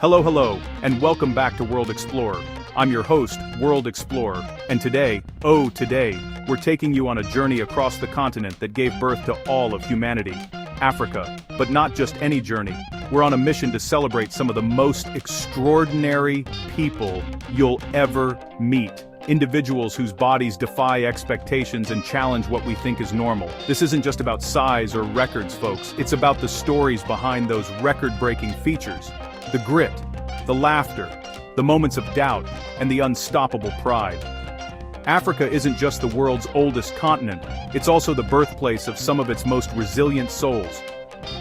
Hello, and welcome back to World Explorer. I'm your host, World Explorer, and today, we're taking you on a journey across the continent that gave birth to all of humanity, Africa. But not just any journey. We're on a mission to celebrate some of the most extraordinary people you'll ever meet. Individuals whose bodies defy expectations and challenge what we think is normal. This isn't just about size or records, folks. It's about the stories behind those record-breaking features. The grit, the laughter, the moments of doubt, and the unstoppable pride. Africa isn't just the world's oldest continent, it's also the birthplace of some of its most resilient souls.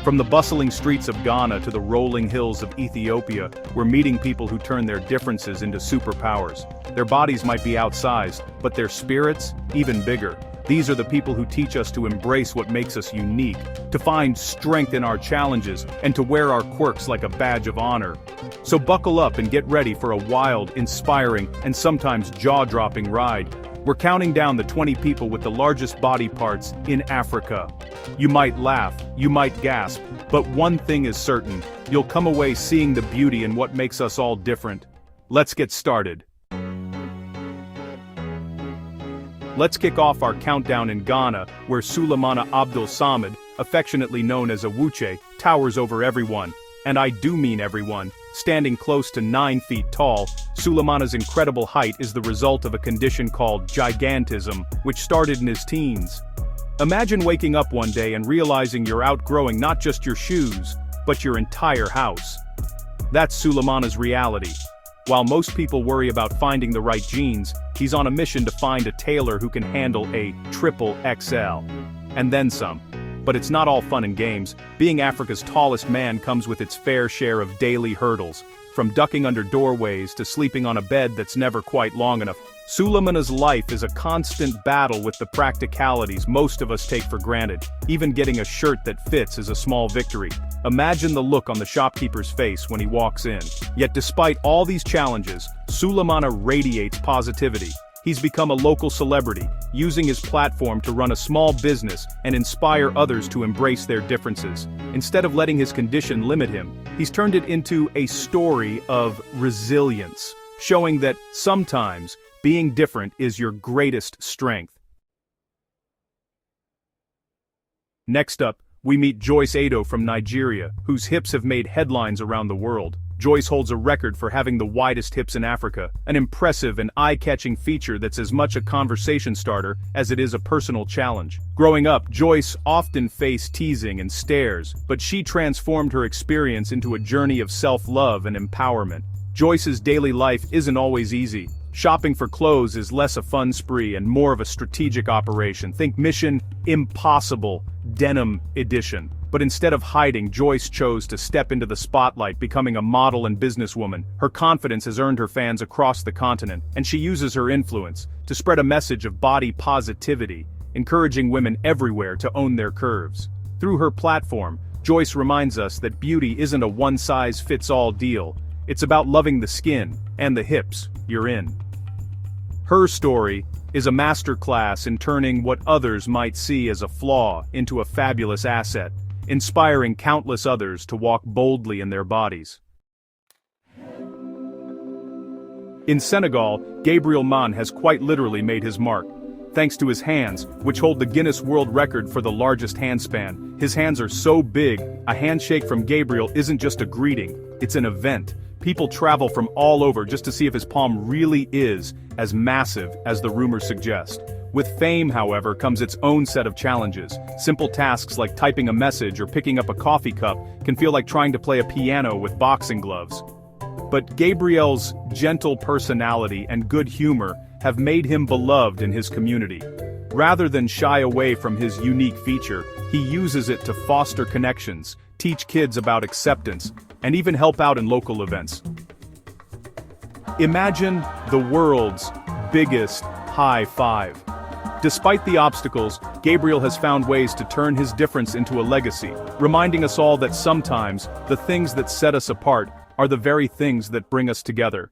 From the bustling streets of Ghana to the rolling hills of Ethiopia, we're meeting people who turn their differences into superpowers. Their bodies might be outsized, but their spirits, even bigger. These are the people who teach us to embrace what makes us unique, to find strength in our challenges, and to wear our quirks like a badge of honor. So buckle up and get ready for a wild, inspiring, and sometimes jaw-dropping ride. We're counting down the 20 people with the largest body parts in Africa. You might laugh, you might gasp, but one thing is certain, you'll come away seeing the beauty in what makes us all different. Let's get started. Let's kick off our countdown in Ghana, where Sulemana Abdul Samad, affectionately known as Awuche, towers over everyone. And I do mean everyone. Standing close to 9 feet tall, Sulemana's incredible height is the result of a condition called gigantism, which started in his teens. Imagine waking up one day and realizing you're outgrowing not just your shoes, but your entire house. That's Sulemana's reality. While most people worry about finding the right jeans, he's on a mission to find a tailor who can handle a triple XL. And then some. But it's not all fun and games. Being Africa's tallest man comes with its fair share of daily hurdles. From ducking under doorways to sleeping on a bed that's never quite long enough. Sulemana's life is a constant battle with the practicalities most of us take for granted. Even getting a shirt that fits is a small victory. Imagine the look on the shopkeeper's face when he walks in. Yet despite all these challenges, Sulemana radiates positivity. He's become a local celebrity, using his platform to run a small business and inspire others to embrace their differences. Instead of letting his condition limit him, he's turned it into a story of resilience, showing that sometimes being different is your greatest strength. Next up, we meet Joyce Ado from Nigeria, whose hips have made headlines around the world. Joyce holds a record for having the widest hips in Africa, an impressive and eye-catching feature that's as much a conversation starter as it is a personal challenge. Growing up, Joyce often faced teasing and stares, but she transformed her experience into a journey of self-love and empowerment. Joyce's daily life isn't always easy. Shopping for clothes is less a fun spree and more of a strategic operation. Think Mission Impossible Denim Edition. But instead of hiding, Joyce chose to step into the spotlight, becoming a model and businesswoman. Her confidence has earned her fans across the continent, and she uses her influence to spread a message of body positivity, encouraging women everywhere to own their curves. Through her platform, Joyce reminds us that beauty isn't a one-size-fits-all deal. It's about loving the skin and the hips you're in. Her story is a masterclass in turning what others might see as a flaw into a fabulous asset, inspiring countless others to walk boldly in their bodies. In Senegal, Gabriel Mann has quite literally made his mark. Thanks to his hands, which hold the Guinness World Record for the largest handspan. His hands are so big, a handshake from Gabriel isn't just a greeting, it's an event. People travel from all over just to see if his palm really is as massive as the rumors suggest. With fame, however, comes its own set of challenges. Simple tasks like typing a message or picking up a coffee cup can feel like trying to play a piano with boxing gloves. But Gabriel's gentle personality and good humor have made him beloved in his community. Rather than shy away from his unique feature, he uses it to foster connections, teach kids about acceptance, and even help out in local events. Imagine the world's biggest high five. Despite the obstacles, Gabriel has found ways to turn his difference into a legacy, reminding us all that sometimes the things that set us apart are the very things that bring us together.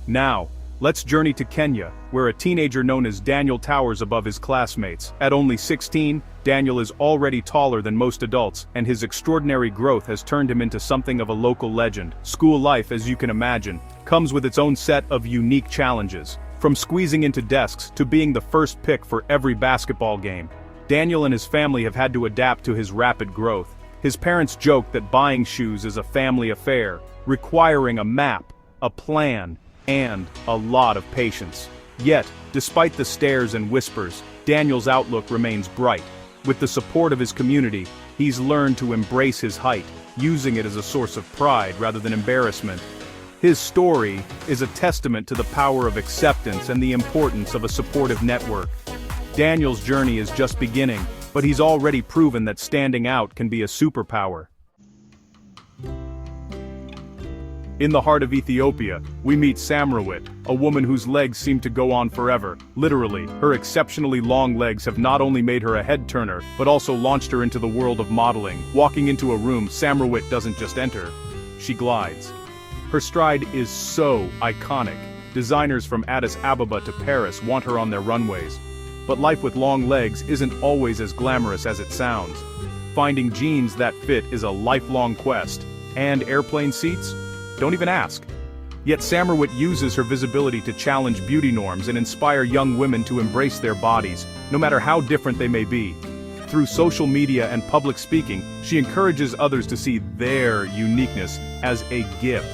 Now, Let's journey to Kenya, where a teenager known as Daniel towers above his classmates. At only 16, Daniel is already taller than most adults, and his extraordinary growth has turned him into something of a local legend. School life, as you can imagine, comes with its own set of unique challenges. From squeezing into desks to being the first pick for every basketball game, Daniel and his family have had to adapt to his rapid growth. His parents joke that buying shoes is a family affair, requiring a map, a plan, and a lot of patience. Yet, despite the stares and whispers, Daniel's outlook remains bright. With the support of his community, he's learned to embrace his height, using it as a source of pride rather than embarrassment. His story is a testament to the power of acceptance and the importance of a supportive network. Daniel's journey is just beginning, but he's already proven that standing out can be a superpower. In the heart of Ethiopia, we meet Samrawit, a woman whose legs seem to go on forever. Literally, her exceptionally long legs have not only made her a head-turner, but also launched her into the world of modeling. Walking into a room, Samrawit doesn't just enter, she glides. Her stride is so iconic. Designers from Addis Ababa to Paris want her on their runways. But life with long legs isn't always as glamorous as it sounds. Finding jeans that fit is a lifelong quest. And airplane seats? Don't even ask. Yet Samrawit uses her visibility to challenge beauty norms and inspire young women to embrace their bodies, no matter how different they may be. Through social media and public speaking, she encourages others to see their uniqueness as a gift.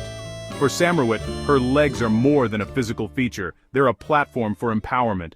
For Samrawit, her legs are more than a physical feature, they're a platform for empowerment.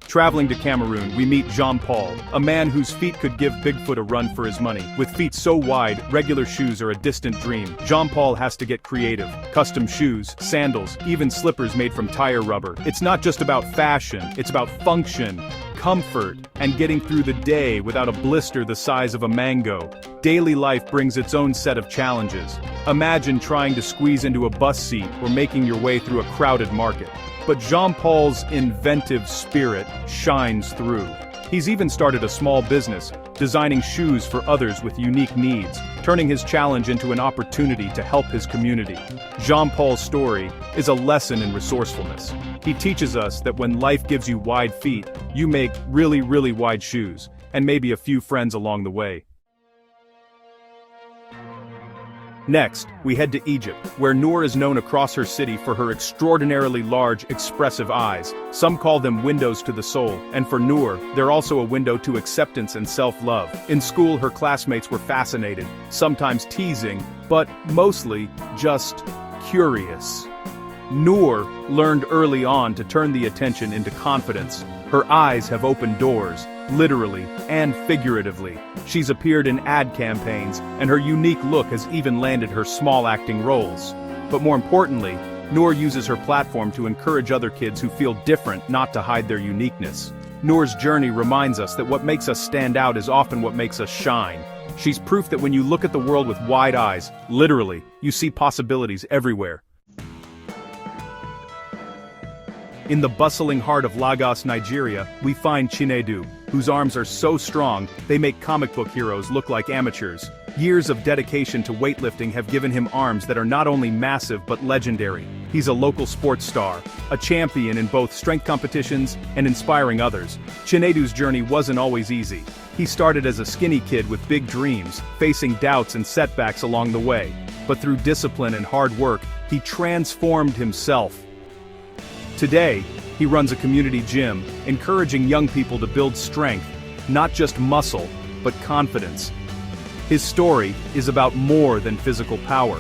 Traveling to Cameroon, we meet Jean-Paul, a man whose feet could give Bigfoot a run for his money. With feet so wide, regular shoes are a distant dream. Jean-Paul has to get creative. Custom shoes, sandals, even slippers made from tire rubber. It's not just about fashion, it's about function, comfort, and getting through the day without a blister the size of a mango. Daily life brings its own set of challenges. Imagine trying to squeeze into a bus seat or making your way through a crowded market. But Jean-Paul's inventive spirit shines through. He's even started a small business, designing shoes for others with unique needs, turning his challenge into an opportunity to help his community. Jean-Paul's story is a lesson in resourcefulness. He teaches us that when life gives you wide feet, you make really, really wide shoes, and maybe a few friends along the way. Next, we head to Egypt, where Noor is known across her city for her extraordinarily large, expressive eyes. Some call them windows to the soul, and for Noor, they're also a window to acceptance and self-love. In school, her classmates were fascinated, sometimes teasing, but mostly just curious. Noor learned early on to turn the attention into confidence. Her eyes have opened doors, literally and figuratively. She's appeared in ad campaigns, and her unique look has even landed her small acting roles. But more importantly, Noor uses her platform to encourage other kids who feel different not to hide their uniqueness. Noor's journey reminds us that what makes us stand out is often what makes us shine. She's proof that when you look at the world with wide eyes, literally, you see possibilities everywhere. In the bustling heart of Lagos, Nigeria, we find Chinedu, whose arms are so strong, they make comic book heroes look like amateurs. Years of dedication to weightlifting have given him arms that are not only massive but legendary. He's a local sports star, a champion in both strength competitions and inspiring others. Chinedu's journey wasn't always easy. He started as a skinny kid with big dreams, facing doubts and setbacks along the way. But through discipline and hard work, he transformed himself. Today, he runs a community gym, encouraging young people to build strength, not just muscle, but confidence. His story is about more than physical power.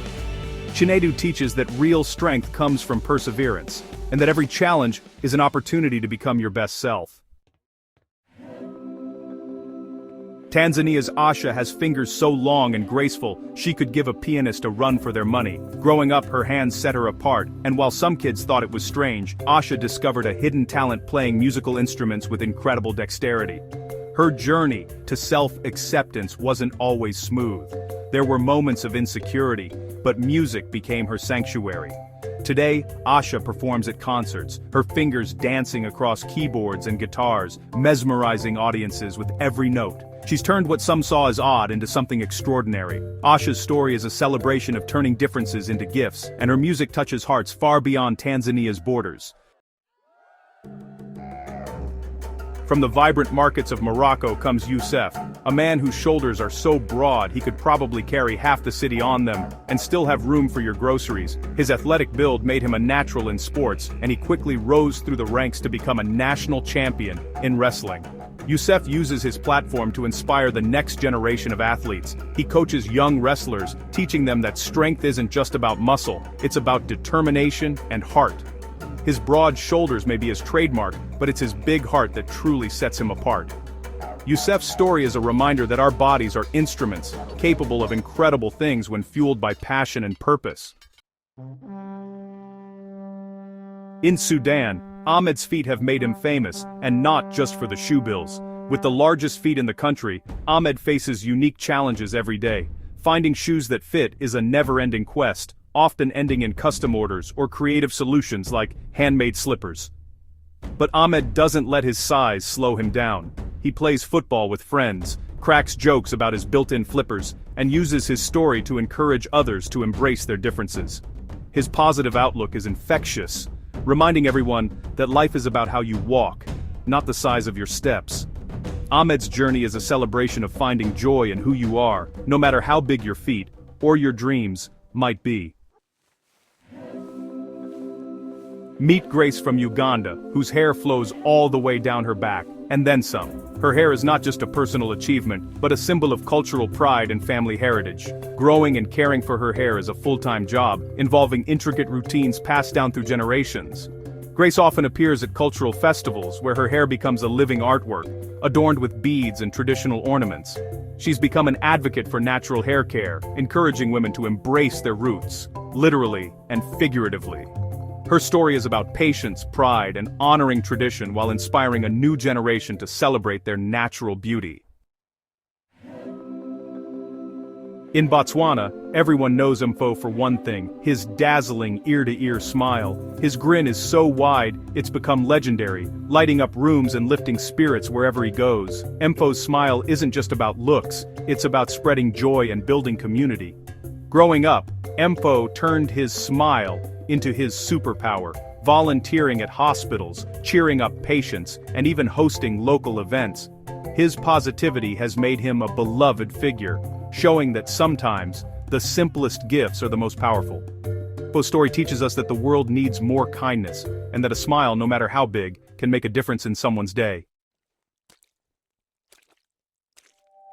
Chinedu teaches that real strength comes from perseverance, and that every challenge is an opportunity to become your best self. Tanzania's Asha has fingers so long and graceful, she could give a pianist a run for their money. Growing up, her hands set her apart, and while some kids thought it was strange, Asha discovered a hidden talent playing musical instruments with incredible dexterity. Her journey to self-acceptance wasn't always smooth. There were moments of insecurity, but music became her sanctuary. Today, Asha performs at concerts, her fingers dancing across keyboards and guitars, mesmerizing audiences with every note. She's turned what some saw as odd into something extraordinary. Asha's story is a celebration of turning differences into gifts, and her music touches hearts far beyond Tanzania's borders. From the vibrant markets of Morocco comes Youssef, a man whose shoulders are so broad he could probably carry half the city on them and still have room for your groceries. His athletic build made him a natural in sports, and he quickly rose through the ranks to become a national champion in wrestling. Youssef uses his platform to inspire the next generation of athletes. He coaches young wrestlers, teaching them that strength isn't just about muscle, it's about determination and heart. His broad shoulders may be his trademark, but it's his big heart that truly sets him apart. Youssef's story is a reminder that our bodies are instruments, capable of incredible things when fueled by passion and purpose. In Sudan, Ahmed's feet have made him famous, and not just for the shoe bills. With the largest feet in the country, Ahmed faces unique challenges every day. Finding shoes that fit is a never-ending quest, often ending in custom orders or creative solutions like handmade slippers. But Ahmed doesn't let his size slow him down. He plays football with friends, cracks jokes about his built-in flippers, and uses his story to encourage others to embrace their differences. His positive outlook is infectious, reminding everyone that life is about how you walk, not the size of your steps. Ahmed's journey is a celebration of finding joy in who you are, no matter how big your feet, or your dreams, might be. Meet Grace from Uganda, whose hair flows all the way down her back, and then some. Her hair is not just a personal achievement, but a symbol of cultural pride and family heritage. Growing and caring for her hair is a full-time job, involving intricate routines passed down through generations. Grace often appears at cultural festivals where her hair becomes a living artwork, adorned with beads and traditional ornaments. She's become an advocate for natural hair care, encouraging women to embrace their roots, literally and figuratively. Her story is about patience, pride, and honoring tradition while inspiring a new generation to celebrate their natural beauty. In Botswana, everyone knows Mfo for one thing: his dazzling ear-to-ear smile. His grin is so wide, it's become legendary, lighting up rooms and lifting spirits wherever he goes. Mfo's smile isn't just about looks, it's about spreading joy and building community. Growing up, Mfo turned his smile into his superpower, volunteering at hospitals, cheering up patients, and even hosting local events. His positivity has made him a beloved figure, showing that sometimes, the simplest gifts are the most powerful. Mfo's story teaches us that the world needs more kindness, and that a smile, no matter how big, can make a difference in someone's day.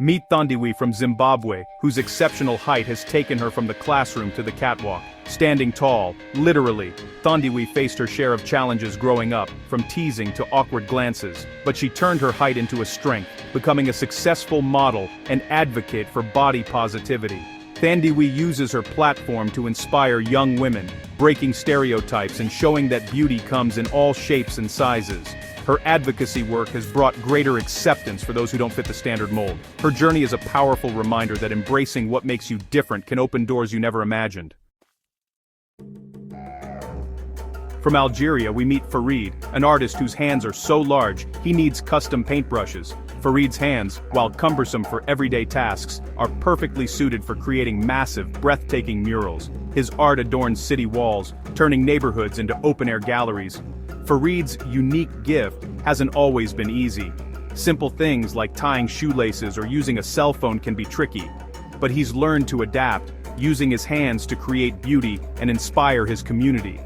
Meet Thandiwe from Zimbabwe, whose exceptional height has taken her from the classroom to the catwalk. Standing tall, literally, Thandiwe faced her share of challenges growing up, from teasing to awkward glances, but she turned her height into a strength, becoming a successful model and advocate for body positivity. Thandiwe uses her platform to inspire young women, breaking stereotypes and showing that beauty comes in all shapes and sizes. Her advocacy work has brought greater acceptance for those who don't fit the standard mold. Her journey is a powerful reminder that embracing what makes you different can open doors you never imagined. From Algeria, we meet Farid, an artist whose hands are so large, he needs custom paintbrushes. Farid's hands, while cumbersome for everyday tasks, are perfectly suited for creating massive, breathtaking murals. His art adorns city walls, turning neighborhoods into open-air galleries. Farid's unique gift hasn't always been easy. Simple things like tying shoelaces or using a cell phone can be tricky, but he's learned to adapt, using his hands to create beauty and inspire his community.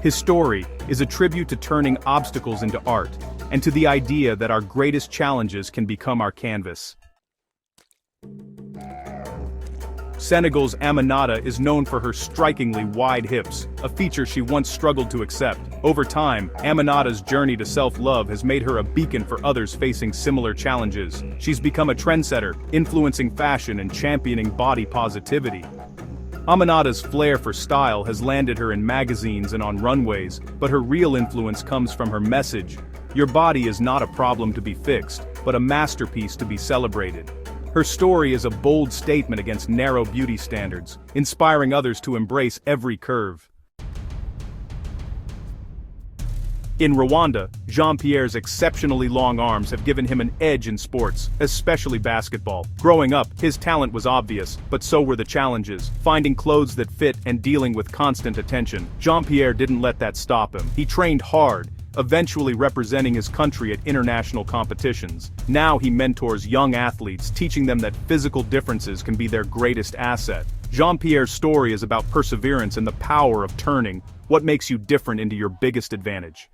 His story is a tribute to turning obstacles into art, and to the idea that our greatest challenges can become our canvas. Senegal's Aminata is known for her strikingly wide hips, a feature she once struggled to accept. Over time, Aminata's journey to self-love has made her a beacon for others facing similar challenges. She's become a trendsetter, influencing fashion and championing body positivity. Aminata's flair for style has landed her in magazines and on runways, but her real influence comes from her message: your body is not a problem to be fixed, but a masterpiece to be celebrated. Her story is a bold statement against narrow beauty standards, inspiring others to embrace every curve. In Rwanda, Jean-Pierre's exceptionally long arms have given him an edge in sports, especially basketball. Growing up, his talent was obvious, but so were the challenges, finding clothes that fit and dealing with constant attention. Jean-Pierre didn't let that stop him. He trained hard, eventually representing his country at international competitions. Now he mentors young athletes, teaching them that physical differences can be their greatest asset. Jean-Pierre's story is about perseverance and the power of turning what makes you different into your biggest advantage.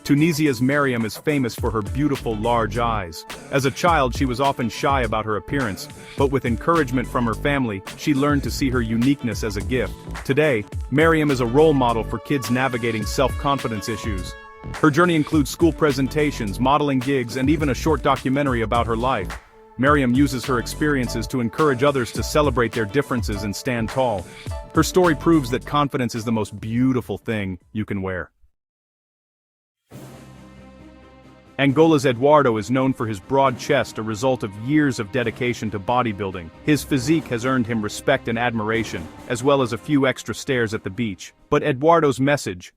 Tunisia's Mariam is famous for her beautiful large eyes. As a child, she was often shy about her appearance, but with encouragement from her family, she learned to see her uniqueness as a gift. Today, Mariam is a role model for kids navigating self-confidence issues. Her journey includes school presentations, modeling gigs, and even a short documentary about her life. Mariam uses her experiences to encourage others to celebrate their differences and stand tall. Her story proves that confidence is the most beautiful thing you can wear. Angola's Eduardo is known for his broad chest, a result of years of dedication to bodybuilding. His physique has earned him respect and admiration, as well as a few extra stares at the beach. But Eduardo's message,